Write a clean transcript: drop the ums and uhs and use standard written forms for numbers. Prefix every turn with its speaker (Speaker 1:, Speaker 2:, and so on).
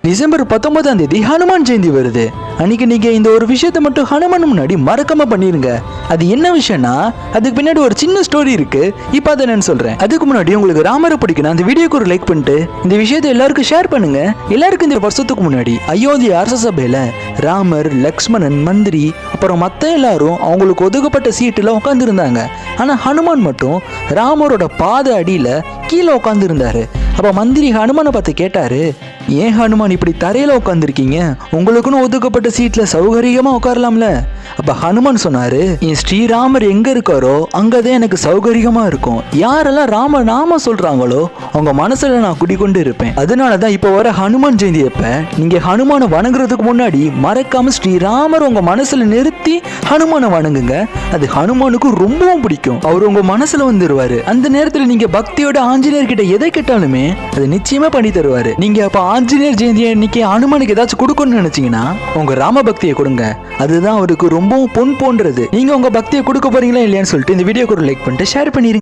Speaker 1: December 19 Hanuman Jayanthi வருது. அன்னைக்கு நீங்க இந்த ஒரு விஷயத்த மட்டும் ஹனுமான் முன்னாடி மறக்காம பண்ணிருங்க. அது என்ன விஷயம்னா, அதுக்கு பின்னாடி ஒரு சின்ன ஸ்டோரி இருக்கு. இப்ப அதை நான் சொல்றேன். அதுக்கு முன்னாடி உங்களுக்கு ராமரை பிடிக்கணும், அந்த வீடியோக்கு ஒரு லைக் பண்ணிட்டு இந்த விஷயத்தை எல்லாருக்கும் ஷேர் பண்ணுங்க. எல்லாருக்கும் இந்த வருஷத்துக்கு முன்னாடி அயோத்தி அரச சபையில ராமர், லக்ஷ்மணன், மந்திரி அப்புறம் மத்த எல்லாரும் அவங்களுக்கு ஒதுக்கப்பட்ட சீட்டுல உட்கார்ந்து இருந்தாங்க. ஆனா ஹனுமான் மட்டும் ராமரோட பாத அடியில கீழே உட்கார்ந்து இருந்தாரு. அப்ப மந்திரி ஹனுமானை பார்த்து கேட்டாரு, ஏன் ஹனுமான் இப்படி தரையில உட்காந்துருக்கீங்க? உங்களுக்குன்னு ஒதுக்கப்பட்ட சீட்ல சௌகரியமா உட்காரலாம்ல. அப்ப ஹனுமான் சொன்னாரு, என் ஸ்ரீராமர் எங்க இருக்காரோ அங்கதான் எனக்கு சௌகரியமா இருக்கும். யாரெல்லாம் ராம நாம சொல்றாங்களோ அவங்க மனசுல நான் குடிக்கொண்டு இருப்பேன். அதனாலதான் இப்ப வர ஹனுமான் ஜெயந்தி அப்ப நீங்க ஹனுமானை வணங்குறதுக்கு முன்னாடி மறக்காம ஸ்ரீராமர் உங்க மனசுல நிறுத்தி ஹனுமானை வணங்குங்க. அது ஹனுமானுக்கு ரொம்பவும் பிடிக்கும். அவர் உங்க மனசுல வந்துருவாரு. அந்த நேரத்துல நீங்க பக்தியோட ஆஞ்சநேயர் கிட்ட எதை கேட்டாலுமே அது நிச்சயமா பண்ணி தருவாரு. நீங்க அப்ப ஆஞ்சநேயர் ஜெயந்தி அன்னைக்கு ஹனுமானுக்கு ஏதாச்சும் கொடுக்கணும்னு நினைச்சீங்கன்னா உங்க ராம பக்தியை கொடுங்க. அதுதான் அவருக்கு ரொம்பவும் பொன் போன்றது. நீங்க உங்க பக்தியை கொடுக்க போறீங்களா இல்லையான்னு சொல்லிட்டு இந்த வீடியோக்கு ஒரு லைக் பண்ணிட்டு ஷேர் பண்ணிருங்க.